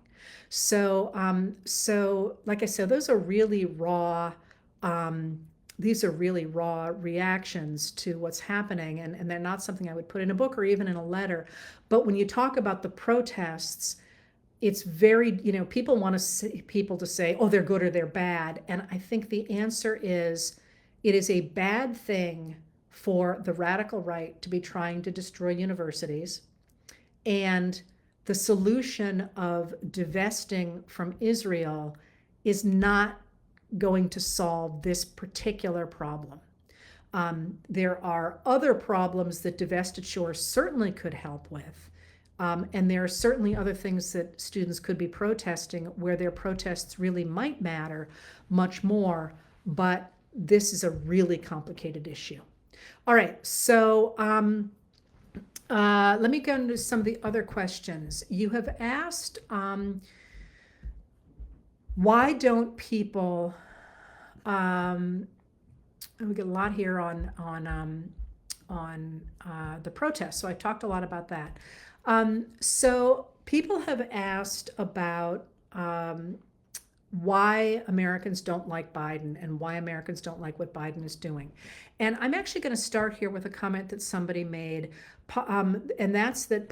So, like I said, those are really raw. These are really raw reactions to what's happening, and they're not something I would put in a book or even in a letter. But when you talk about the protests, it's very, people want people to say, oh, they're good or they're bad. And I think the answer is, it is a bad thing for the radical right to be trying to destroy universities. And the solution of divesting from Israel is not going to solve this particular problem. There are other problems that divestiture certainly could help with. And there are certainly other things that students could be protesting where their protests really might matter much more, but this is a really complicated issue. All right, so let me go into some of the other questions. You have asked, why don't people, we get a lot here on the protests, so I talked a lot about that. So people have asked about why Americans don't like Biden and why Americans don't like what Biden is doing. And I'm actually going to start here with a comment that somebody made, and that's that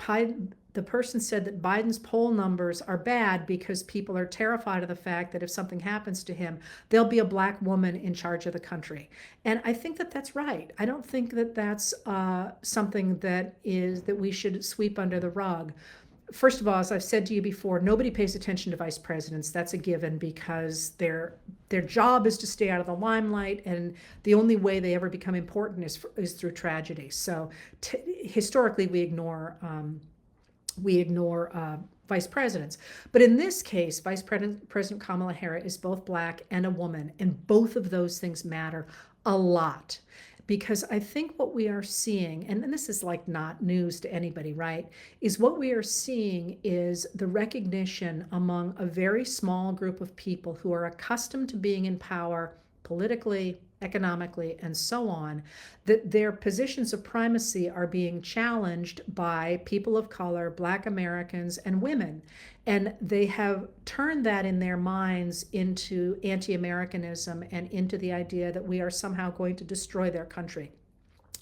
the person said that Biden's poll numbers are bad because people are terrified of the fact that if something happens to him, there'll be a black woman in charge of the country. And I think that that's right. I don't think that that's something that we should sweep under the rug. First of all, as I've said to you before, nobody pays attention to vice presidents. That's a given because their job is to stay out of the limelight, and the only way they ever become important is through tragedy. So historically, we ignore vice presidents. But in this case, Vice President Kamala Harris is both black and a woman, and both of those things matter a lot. Because I think what we are seeing, and this is like not news to anybody, right, is what we are seeing is the recognition among a very small group of people who are accustomed to being in power politically, economically, and so on, that their positions of primacy are being challenged by people of color, Black Americans, and women. And they have turned that in their minds into anti-Americanism and into the idea that we are somehow going to destroy their country.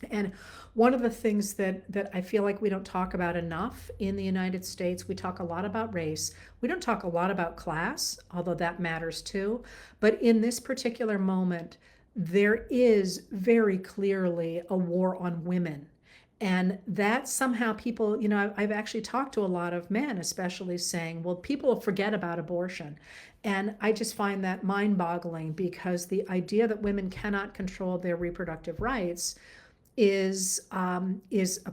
And one of the things that I feel like we don't talk about enough in the United States, we talk a lot about race. We don't talk a lot about class, although that matters too. But in this particular moment, there is very clearly a war on women. And that somehow people, I've actually talked to a lot of men, especially saying, well, people forget about abortion. And I just find that mind-boggling because the idea that women cannot control their reproductive rights is a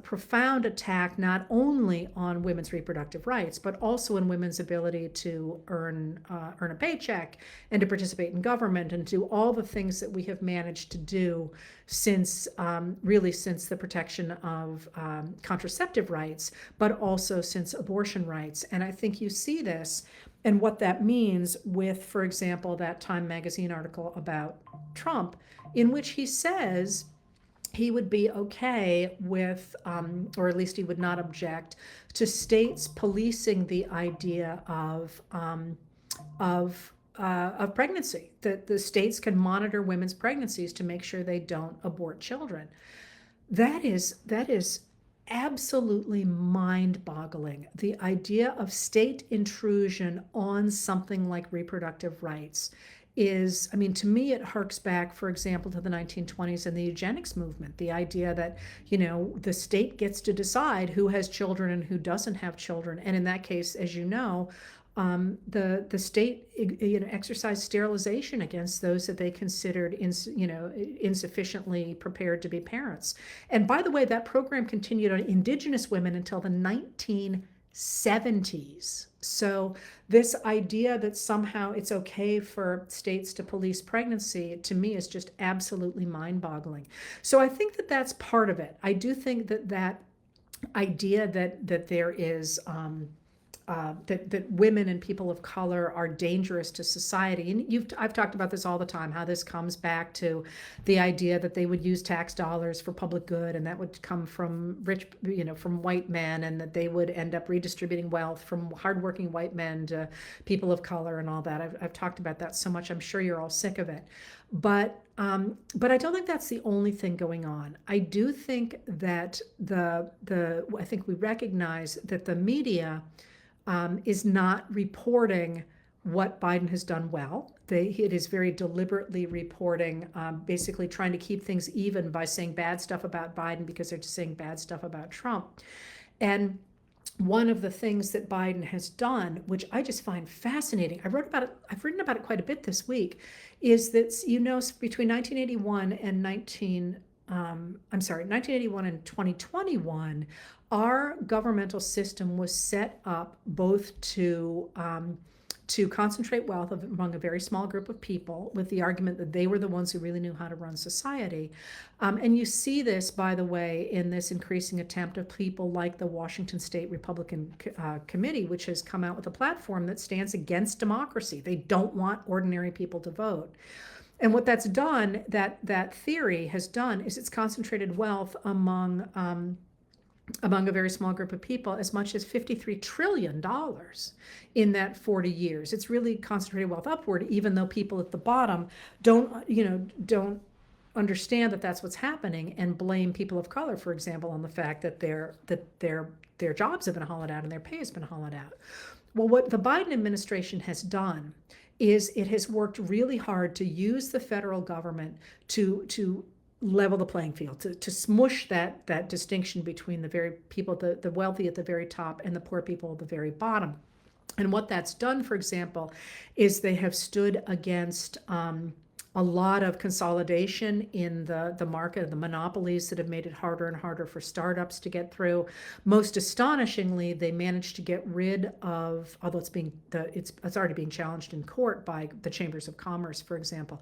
profound attack not only on women's reproductive rights, but also in women's ability to earn a paycheck and to participate in government and do all the things that we have managed to do since the protection of contraceptive rights, but also since abortion rights. And I think you see this and what that means with, for example, that Time magazine article about Trump, in which he says he would be okay with, or at least he would not object to states policing the idea of pregnancy, that the states can monitor women's pregnancies to make sure they don't abort children. That is absolutely mind-boggling. The idea of state intrusion on something like reproductive rights is, I mean, to me, it harks back, for example, to the 1920s and the eugenics movement. The idea that, the state gets to decide who has children and who doesn't have children. And in that case, as you know, the state, exercised sterilization against those that they considered, insufficiently prepared to be parents. And by the way, that program continued on indigenous women until the 1970s. So this idea that somehow it's okay for states to police pregnancy, to me, is just absolutely mind-boggling. So I think that that's part of it. I do think that idea that there is that women and people of color are dangerous to society. And I've talked about this all the time, how this comes back to the idea that they would use tax dollars for public good, and that would come from from white men, and that they would end up redistributing wealth from hardworking white men to people of color and all that. I've talked about that so much. I'm sure you're all sick of it. But I don't think that's the only thing going on. I do think that I think we recognize that the media is not reporting what Biden has done well. It is very deliberately reporting, basically trying to keep things even by saying bad stuff about Biden because they're just saying bad stuff about Trump. And one of the things that Biden has done, which I just find fascinating, I've written about it quite a bit this week, is that, between 1981 and I'm sorry, 1981 and 2021, our governmental system was set up both to concentrate wealth among a very small group of people with the argument that they were the ones who really knew how to run society. And you see this, by the way, in this increasing attempt of people like the Washington State Republican Committee, which has come out with a platform that stands against democracy. They don't want ordinary people to vote. And what that's done, that theory has done, is it's concentrated wealth among a very small group of people as much as $53 trillion in that 40 years. It's really concentrated wealth upward, even though people at the bottom don't understand that that's what's happening and blame people of color, for example, on the fact that their jobs have been hollowed out and their pay has been hollowed out. Well, what the Biden administration has done is it has worked really hard to use the federal government to level the playing field, to smush that distinction between the very people, the wealthy at the very top and the poor people at the very bottom. And what that's done, for example, is they have stood against a lot of consolidation in the market, the monopolies that have made it harder and harder for startups to get through. Most astonishingly, they managed to get rid of, although it's already being challenged in court by the chambers of commerce, for example,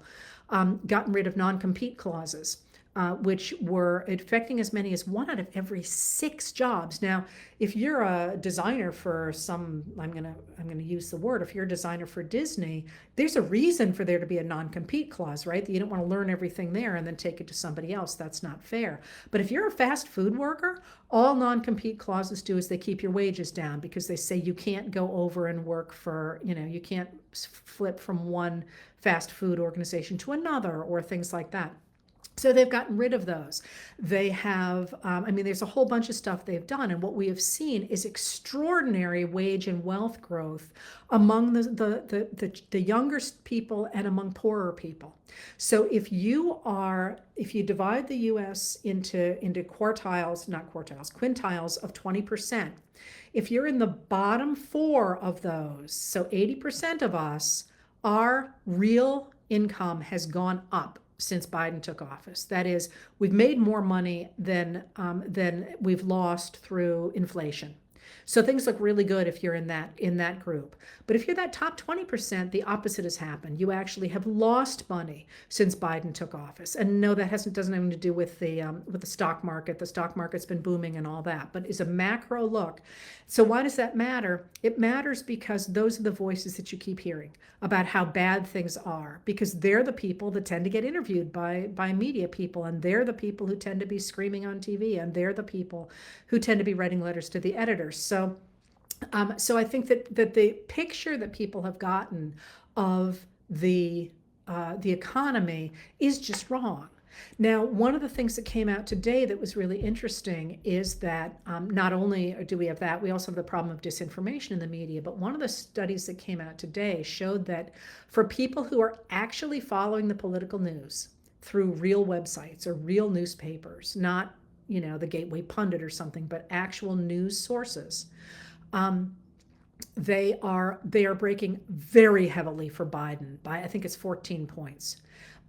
gotten rid of non-compete clauses. Which were affecting as many as 1 out of every 6 jobs. Now, if you're a designer for I'm gonna use the word, if you're a designer for Disney, there's a reason for there to be a non-compete clause, right? That you don't want to learn everything there and then take it to somebody else. That's not fair. But if you're a fast food worker, all non-compete clauses do is they keep your wages down, because they say you can't go over and work for, you can't flip from one fast food organization to another, or things like that. So they've gotten rid of those. They have, there's a whole bunch of stuff they've done. And what we have seen is extraordinary wage and wealth growth among the younger people and among poorer people. So if you divide the US into quintiles of 20%, if you're in the bottom 4 of those, so 80% of us, our real income has gone up since Biden took office. That is, we've made more money than we've lost through inflation. So things look really good if you're in that group. But if you're that top 20%, the opposite has happened. You actually have lost money since Biden took office. And no, that doesn't have anything to do with the stock market. The stock market's been booming and all that, but is a macro look. So why does that matter? It matters because those are the voices that you keep hearing about how bad things are, because they're the people that tend to get interviewed by media people, and they're the people who tend to be screaming on TV, and they're the people who tend to be writing letters to the editors. So I think that the picture that people have gotten of the economy is just wrong. Now, one of the things that came out today that was really interesting is that not only do we have that, we also have the problem of disinformation in the media. But one of the studies that came out today showed that for people who are actually following the political news through real websites or real newspapers, not the Gateway Pundit or something, but actual news sources, they are breaking very heavily for Biden by, I think it's 14 points.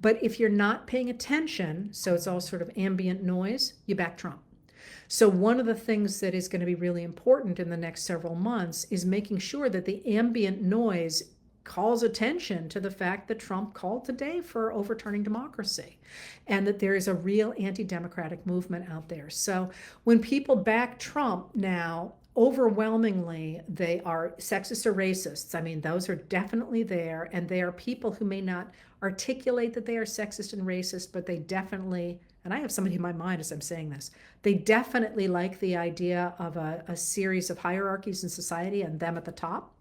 But if you're not paying attention, so it's all sort of ambient noise, you back Trump. So one of the things that is going to be really important in the next several months is making sure that the ambient noise calls attention to the fact that Trump called today for overturning democracy, and that there is a real anti-democratic movement out there. So when people back Trump now, overwhelmingly, they are sexist or racists. I mean, those are definitely there, and they are people who may not articulate that they are sexist and racist, but they definitely, and I have somebody in my mind as I'm saying this, they definitely like the idea of a series of hierarchies in society and them at the top.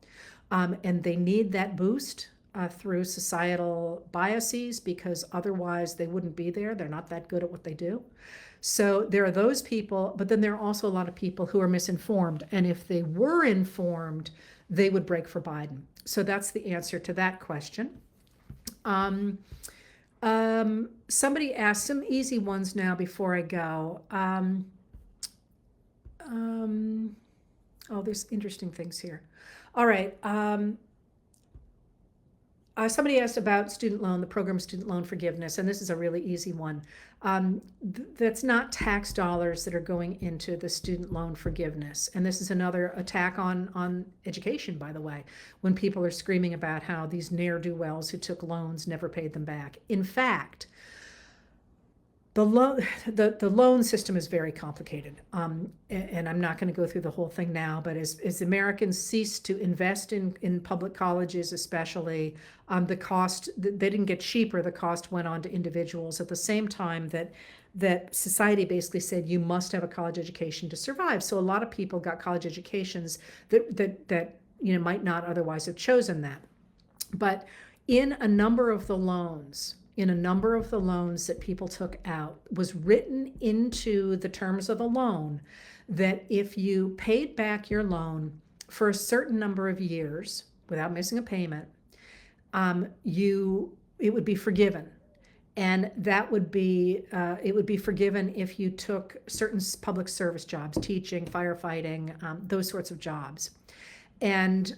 And they need that boost through societal biases, because otherwise they wouldn't be there. They're not that good at what they do. So there are those people, but then there are also a lot of people who are misinformed. And if they were informed, they would break for Biden. So that's the answer to that question. Somebody asked some easy ones now before I go. Oh, there's interesting things here. All right. Somebody asked about student loan, the program student loan forgiveness, and this is a really easy one. That's not tax dollars that are going into the student loan forgiveness. And this is another attack on education, by the way, when people are screaming about how these ne'er-do-wells who took loans never paid them back. In fact, the loan system is very complicated, and I'm not going to go through the whole thing now, but as Americans ceased to invest in public colleges especially, the cost, they didn't get cheaper, the cost went on to individuals at the same time that society basically said you must have a college education to survive. So a lot of people got college educations that might not otherwise have chosen that. But in a number of the loans that people took out was written into the terms of the loan that if you paid back your loan for a certain number of years without missing a payment, it would be forgiven. And that would be, it would be forgiven if you took certain public service jobs, teaching, firefighting, those sorts of jobs. And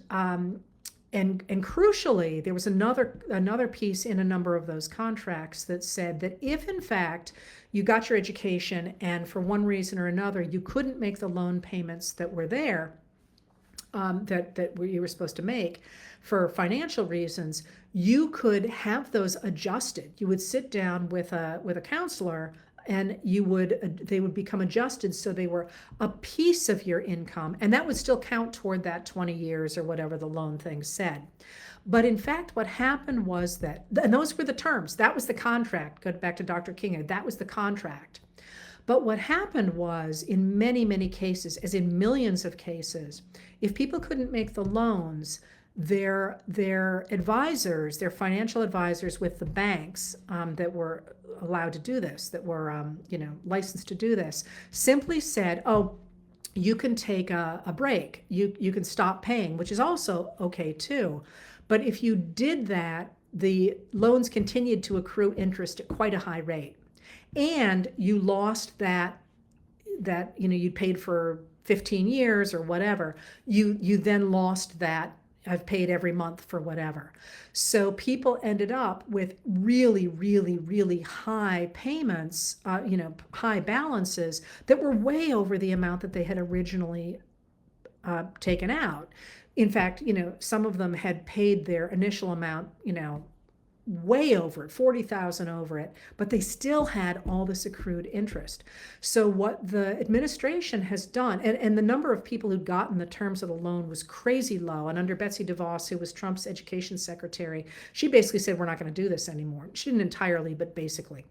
crucially, there was another piece in a number of those contracts that said that if in fact you got your education and for one reason or another you couldn't make the loan payments that were there, that you were supposed to make for financial reasons, you could have those adjusted. You would sit down with a counselor, and they would become adjusted so they were a piece of your income, and that would still count toward that 20 years or whatever the loan thing said. But in fact, what happened was that, and those were the terms, that was the contract. Go back to Dr. King, that was the contract. But what happened was, in many, many cases, as in millions of cases, if people couldn't make the loans, their advisors, their financial advisors with the banks that were allowed to do this, that were licensed to do this, simply said, oh, you can take a break. You can stop paying, which is also okay too. But if you did that, the loans continued to accrue interest at quite a high rate. And you lost that you paid for 15 years or whatever. You then lost that. I've paid every month for whatever. So people ended up with really, really, really high payments, high balances that were way over the amount that they had originally taken out. In fact, some of them had paid their initial amount, way over it, 40,000 over it, but they still had all this accrued interest. So what the administration has done, and the number of people who'd gotten the terms of the loan was crazy low. And under Betsy DeVos, who was Trump's education secretary, she basically said, we're not going to do this anymore. She didn't entirely, but basically.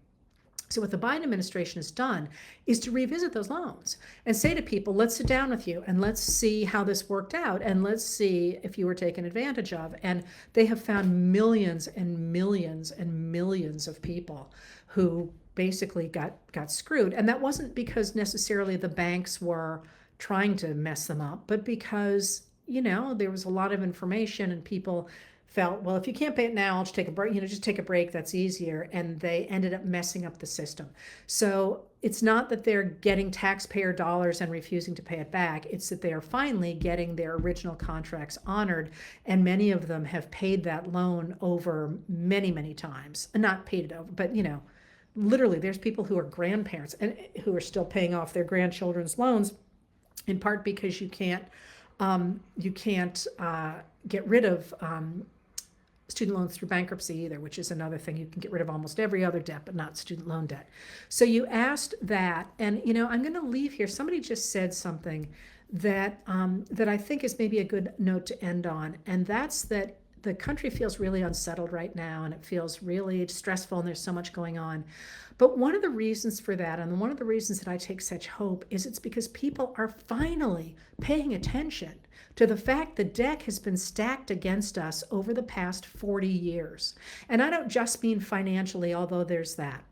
So what the Biden administration has done is to revisit those loans and say to people, let's sit down with you and let's see how this worked out, and let's see if you were taken advantage of. And they have found millions and millions and millions of people who basically got screwed. And that wasn't because necessarily the banks were trying to mess them up, but because, there was a lot of information and people felt, well, if you can't pay it now, I'll just take a break, just take a break, that's easier. And they ended up messing up the system. So it's not that they're getting taxpayer dollars and refusing to pay it back. It's that they are finally getting their original contracts honored. And many of them have paid that loan over many, many times. And not paid it over, but literally there's people who are grandparents and who are still paying off their grandchildren's loans, in part because you can't get rid of student loans through bankruptcy either, which is another thing. You can get rid of almost every other debt, but not student loan debt. So you asked that, and I'm going to leave here. Somebody just said something that I think is maybe a good note to end on, and that's that the country feels really unsettled right now, and it feels really stressful, and there's so much going on. But one of the reasons for that, and one of the reasons that I take such hope, is it's because people are finally paying attention to the fact the deck has been stacked against us over the past 40 years. And I don't just mean financially, although there's that.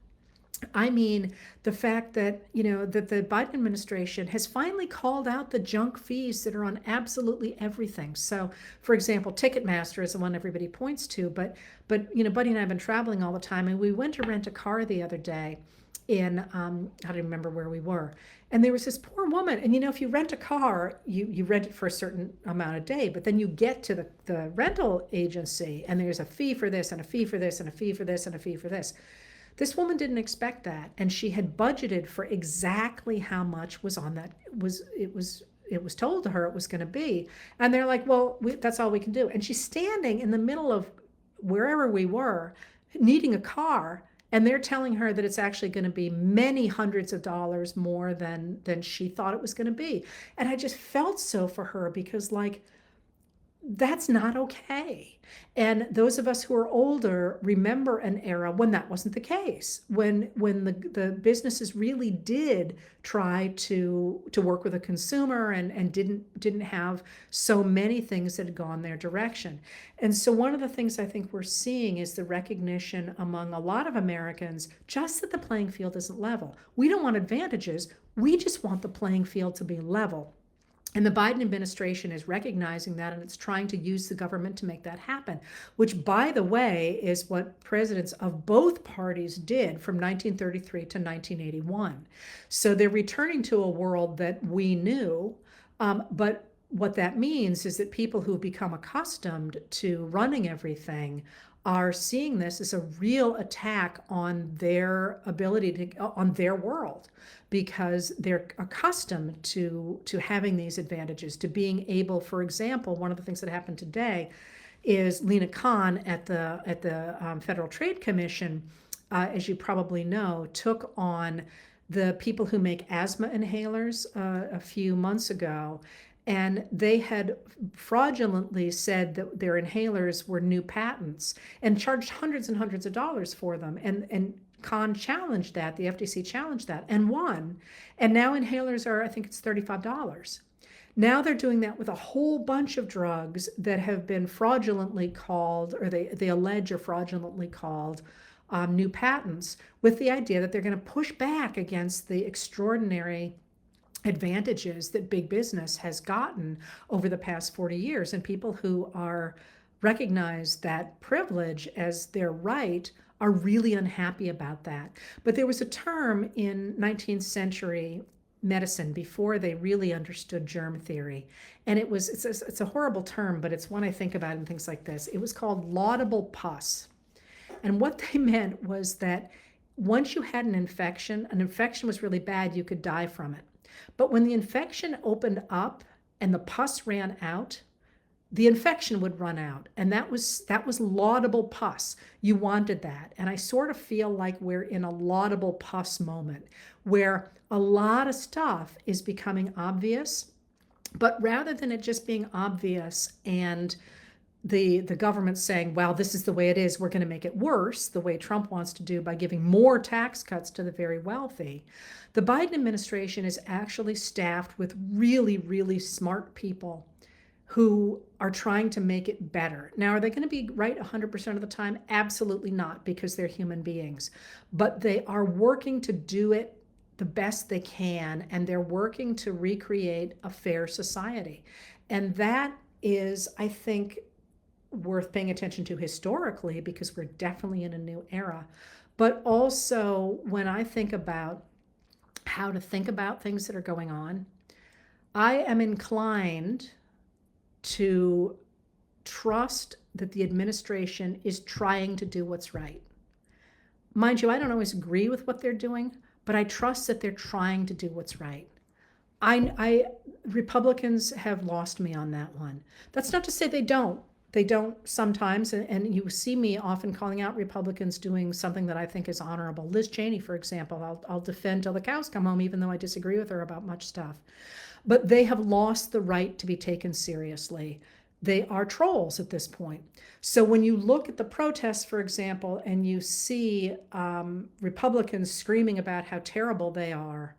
I mean the fact that, that the Biden administration has finally called out the junk fees that are on absolutely everything. So, for example, Ticketmaster is the one everybody points to, but Buddy and I have been traveling all the time, and we went to rent a car the other day, in, I don't remember where we were. And there was this poor woman. And if you rent a car, you rent it for a certain amount of day, but then you get to the rental agency and there's a fee for this and a fee for this and a fee for this and a fee for this. This woman didn't expect that. And she had budgeted for exactly how much was on that. It was told to her it was going to be. And they're like, well, that's all we can do. And she's standing in the middle of wherever we were, needing a car, and they're telling her that it's actually going to be many hundreds of dollars more than she thought it was going to be. And I just felt so for her, because that's not okay. And those of us who are older remember an era when that wasn't the case, when the businesses really did try to work with a consumer and didn't have so many things that had gone their direction. And so one of the things I think we're seeing is the recognition among a lot of Americans just that the playing field isn't level. We don't want advantages. We just want the playing field to be level. And the Biden administration is recognizing that, and it's trying to use the government to make that happen, which, by the way, is what presidents of both parties did from 1933 to 1981. So they're returning to a world that we knew, but what that means is that people who have become accustomed to running everything are seeing this as a real attack on their ability on their world, because they're accustomed to having these advantages, to being able, for example, one of the things that happened today is Lena Khan at the Federal Trade Commission, as you probably know, took on the people who make asthma inhalers a few months ago. And they had fraudulently said that their inhalers were new patents and charged hundreds and hundreds of dollars for them. And Khan challenged that, the FTC challenged that and won. And now inhalers are, I think it's $35. Now they're doing that with a whole bunch of drugs that have been fraudulently called, or they allege are fraudulently called, new patents, with the idea that they're going to push back against the extraordinary advantages that big business has gotten over the past 40 years. And people who recognize that privilege as their right are really unhappy about that. But there was a term in 19th century medicine before they really understood germ theory. And it's a horrible term, but it's one I think about in things like this. It was called laudable pus. And what they meant was that once you had an infection was really bad, you could die from it. But when the infection opened up and the pus ran out, the infection would run out. And that was laudable pus. You wanted that. And I sort of feel like we're in a laudable pus moment where a lot of stuff is becoming obvious, but rather than it just being obvious and the government saying, well, this is the way it is, we're going to make it worse, the way Trump wants to do by giving more tax cuts to the very wealthy, the Biden administration is actually staffed with really, really smart people who are trying to make it better. Now, are they going to be right 100% of the time? Absolutely not, because they're human beings. But they are working to do it the best they can, and they're working to recreate a fair society. And that is, I think, worth paying attention to historically, because we're definitely in a new era. But also, when I think about how to think about things that are going on, I am inclined to trust that the administration is trying to do what's right. Mind you, I don't always agree with what they're doing, but I trust that they're trying to do what's right. Republicans have lost me on that one. That's not to say they don't. They don't sometimes, and you see me often calling out Republicans doing something that I think is honorable. Liz Cheney, for example, I'll defend till the cows come home, even though I disagree with her about much stuff. But they have lost the right to be taken seriously. They are trolls at this point. So when you look at the protests, for example, and you see Republicans screaming about how terrible they are,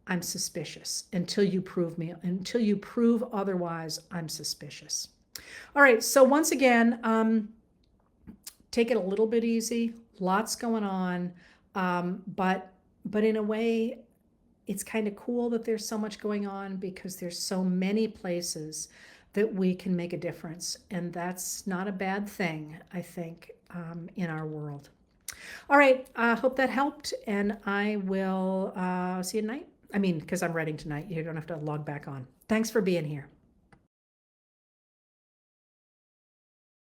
I'm suspicious. Until you prove otherwise, I'm suspicious. All right, so once again, take it a little bit easy. Lots going on, but in a way, it's kind of cool that there's so much going on, because there's so many places that we can make a difference, and that's not a bad thing, I think, in our world. All right, hope that helped, and I will see you tonight. I mean, because I'm writing tonight. You don't have to log back on. Thanks for being here.